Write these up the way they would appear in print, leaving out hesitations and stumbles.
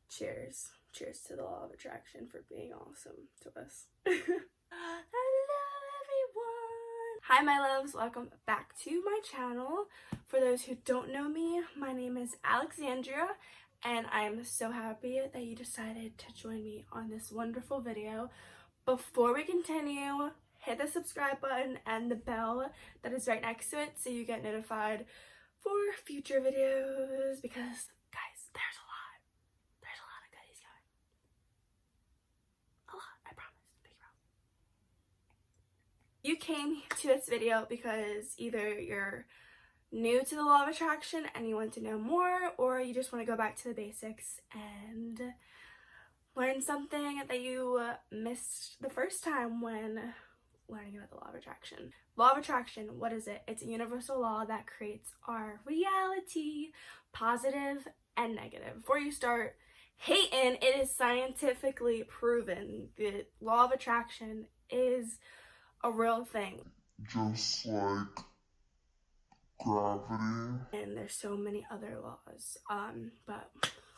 Cheers. Cheers to the law of attraction for being awesome to us. Hello everyone! Hi my loves, welcome back to my channel. For those who don't know me, my name is Alexandria and I am so happy that you decided to join me on this wonderful video. Before we continue, hit the subscribe button and the bell that is right next to it so you get notified for future videos because guys, there's a lot of goodies coming. A lot, I promise. Big promise. You came to this video because either you're new to the law of attraction and you want to know more, or you just want to go back to the basics and learn something that you missed the first time when learning about the law of attraction. Law of attraction, what is it? It's a universal law that creates our reality, positive and negative. Before you start hating, it is scientifically proven that law of attraction is a real thing. Just like gravity. And there's so many other laws. But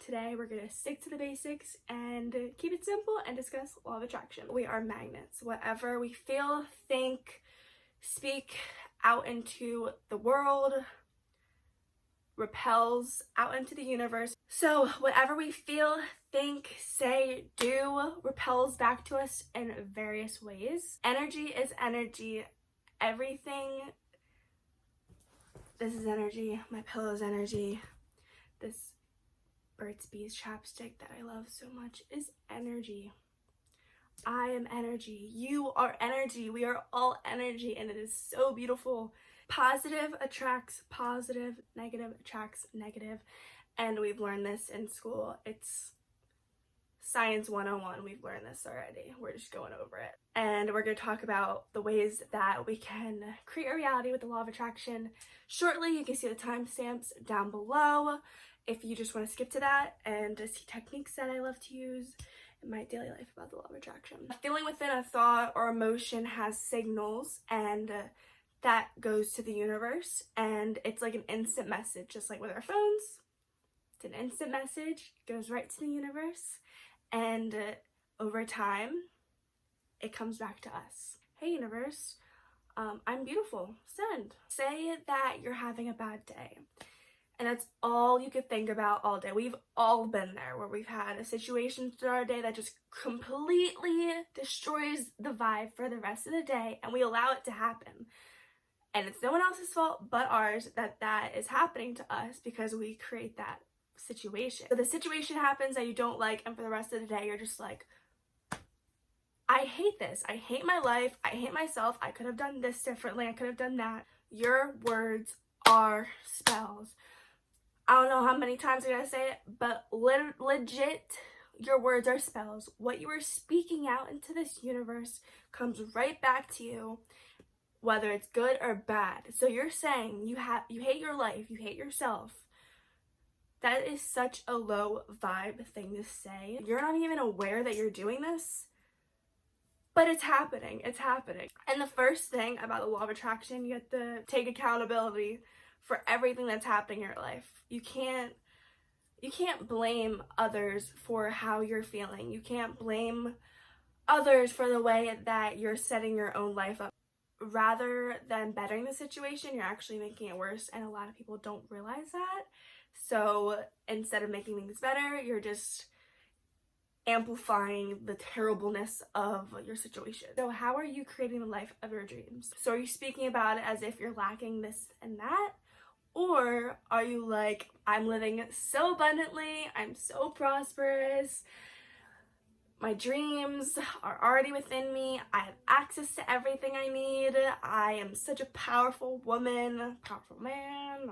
today we're gonna stick to the basics and keep it simple and discuss law of attraction. We are magnets. Whatever we feel, think, speak out into the world repels out into the universe. So whatever we feel, think, say, do repels back to us in various ways. Energy is energy. Everything. This is energy. My pillow is energy. This Burt's Bees chapstick that I love so much is energy. I am energy. You are energy. We are all energy, and it is so beautiful. Positive attracts positive, negative attracts negative, and we've learned this in school. It's Science 101. We've learned this already. We're just going over it. And we're going to talk about the ways that we can create a reality with the law of attraction shortly. You can see the timestamps down below if you just want to skip to that and see techniques that I love to use in my daily life about the law of attraction. Feeling within a thought or emotion has signals, and that goes to the universe, and it's like an instant message, just like with our phones. It's an instant message, goes right to the universe, and over time it comes back to us. Hey universe, I'm beautiful, send. Say that you're having a bad day and that's all you could think about all day. We've all been there where we've had a situation throughout our day that just completely destroys the vibe for the rest of the day, and we allow it to happen. And it's no one else's fault but ours that is happening to us because we create that situation. So the situation happens that you don't like, and for the rest of the day you're just like, I hate this. I hate my life. I hate myself. I could have done this differently. I could have done that. Your words are spells. I don't know how many times I gotta say it, but legit, your words are spells. What you are speaking out into this universe comes right back to you, whether it's good or bad. So you're saying you hate your life, you hate yourself. That is such a low vibe thing to say. You're not even aware that you're doing this, but it's happening. It's happening. And the first thing about the law of attraction, you have to take accountability for everything that's happening in your life. You can't blame others for how you're feeling. You can't blame others for the way that you're setting your own life up. Rather than bettering the situation, you're actually making it worse, and a lot of people don't realize that. So instead of making things better, you're just amplifying the terribleness of your situation. So how are you creating the life of your dreams? So are you speaking about it as if you're lacking this and that? Or are you like, I'm living so abundantly, I'm so prosperous, my dreams are already within me, I have access to everything I need, I am such a powerful woman, powerful man.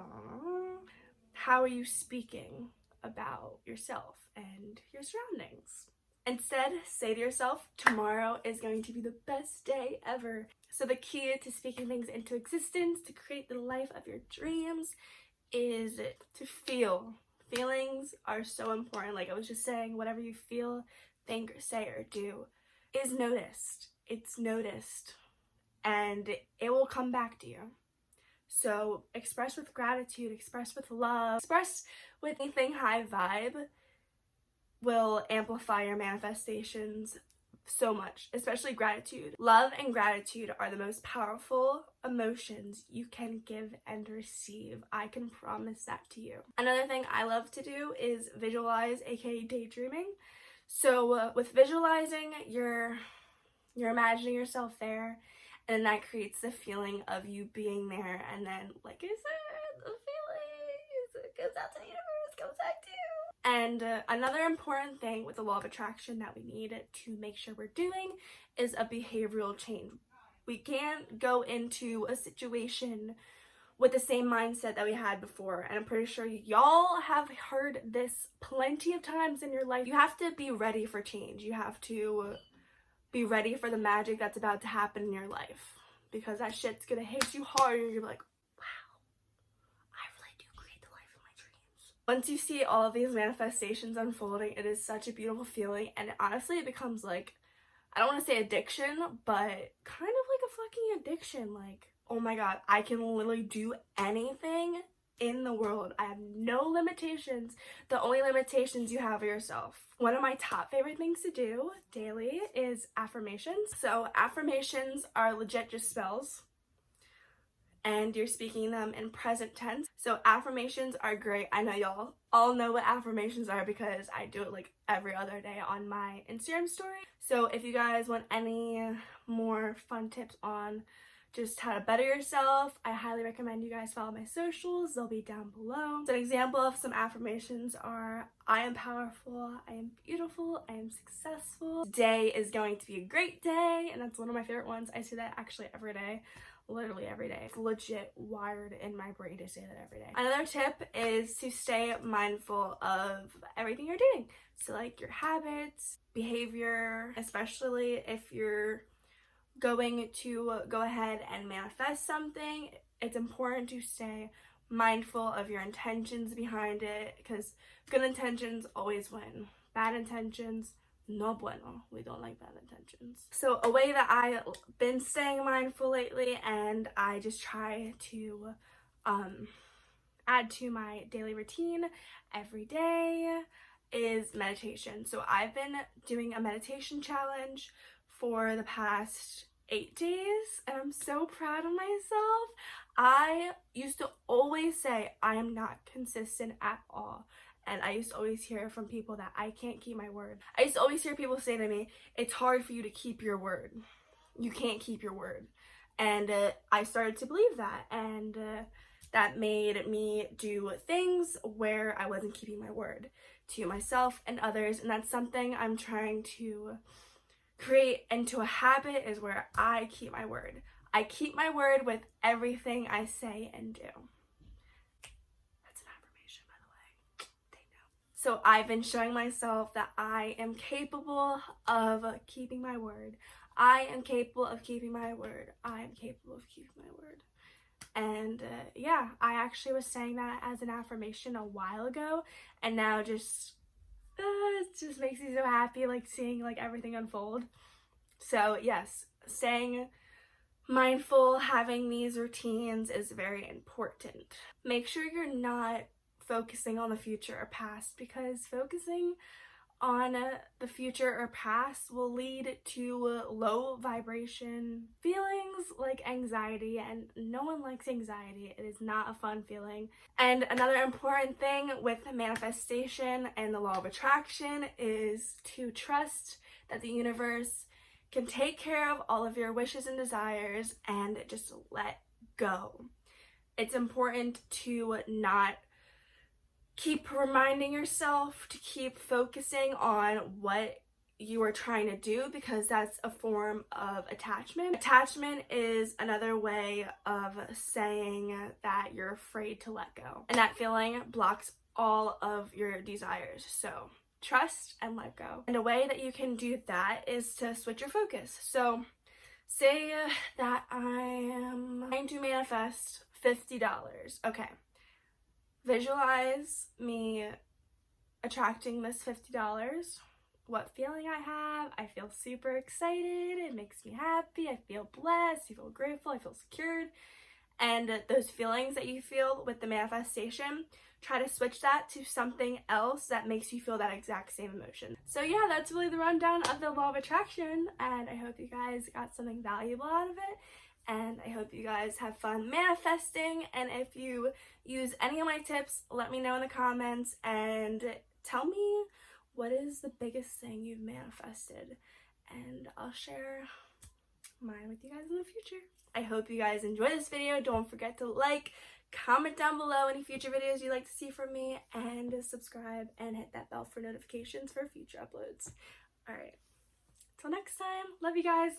How are you speaking about yourself and your surroundings? Instead, say to yourself, tomorrow is going to be the best day ever. So the key to speaking things into existence, to create the life of your dreams, is to feel. Feelings are so important. Like I was just saying, whatever you feel, think, say, or do is noticed. It's noticed. And it will come back to you. So express with gratitude, express with love, express with anything high vibe will amplify your manifestations so much, especially gratitude. Love and gratitude are the most powerful emotions you can give and receive. I can promise that to you. Another thing I love to do is visualize, aka daydreaming. So with visualizing, you're imagining yourself there, and that creates the feeling of you being there, and then, like I said, the feeling goes out to the universe, goes back to you. And another important thing with the law of attraction that we need to make sure we're doing is a behavioral change. We can't go into a situation with the same mindset that we had before, and I'm pretty sure y'all have heard this plenty of times in your life. You have to be ready for change. You have to be ready for the magic that's about to happen in your life, because that shit's gonna hit you hard and you're like, wow, I really do create the life of my dreams. Once you see all of these manifestations unfolding, it is such a beautiful feeling, and honestly it becomes like, I don't want to say addiction, but kind of like a fucking addiction. Like, oh my god, I can literally do anything in the world. I have no limitations. The only limitations you have are yourself. One of my top favorite things to do daily is affirmations. So affirmations are legit just spells, and you're speaking them in present tense. So affirmations are great. I know y'all all know what affirmations are because I do it like every other day on my Instagram story. So if you guys want any more fun tips on just how to better yourself, I highly recommend you guys follow my socials. They'll be down below. So an example of some affirmations are, I am powerful, I am beautiful, I am successful. Today is going to be a great day, and that's one of my favorite ones. I say that actually every day. Literally every day. It's legit wired in my brain to say that every day. Another tip is to stay mindful of everything you're doing. So like your habits, behavior, especially if you're going to go ahead and manifest something, it's important to stay mindful of your intentions behind it, because good intentions always win. Bad intentions, no bueno. We don't like bad intentions. So a way that I've been staying mindful lately, and I just try to add to my daily routine every day, is meditation. So I've been doing a meditation challenge for the past 8 days, and I'm so proud of myself. I used to always say I am not consistent at all. And I used to always hear from people that I can't keep my word. I used to always hear people say to me, it's hard for you to keep your word. You can't keep your word. And I started to believe that. And that made me do things where I wasn't keeping my word to myself and others. And that's something I'm trying to create into a habit, is where I keep my word. I keep my word with everything I say and do. So I've been showing myself that I am capable of keeping my word. I am capable of keeping my word. I am capable of keeping my word. And yeah, I actually was saying that as an affirmation a while ago, and now just it just makes me so happy, like seeing like everything unfold. So yes, staying mindful, having these routines is very important. Make sure you're not focusing on the future or past, because focusing on the future or past will lead to low vibration feelings like anxiety, and no one likes anxiety. It is not a fun feeling. And another important thing with manifestation and the law of attraction is to trust that the universe can take care of all of your wishes and desires, and just let go. It's important to not keep reminding yourself to keep focusing on what you are trying to do, because that's a form of attachment. Attachment is another way of saying that you're afraid to let go, and that feeling blocks all of your desires. So trust and let go. And a way that you can do that is to switch your focus. So say that I am trying to manifest $50. Okay. Visualize me attracting this $50. What feeling I have? I feel super excited. It makes me happy. I feel blessed. I feel grateful. I feel secured. and those feelings that you feel with the manifestation, try to switch that to something else that makes you feel that exact same emotion. So yeah, that's really the rundown of the law of attraction, and I hope you guys got something valuable out of it, and I hope you guys have fun manifesting. And if you use any of my tips, let me know in the comments and tell me what is the biggest thing you've manifested, and I'll share mine with you guys in the future. I hope you guys enjoy this video. Don't forget to like, comment down below any future videos you'd like to see from me, and subscribe and hit that bell for notifications for future uploads. Alright, till next time, love you guys.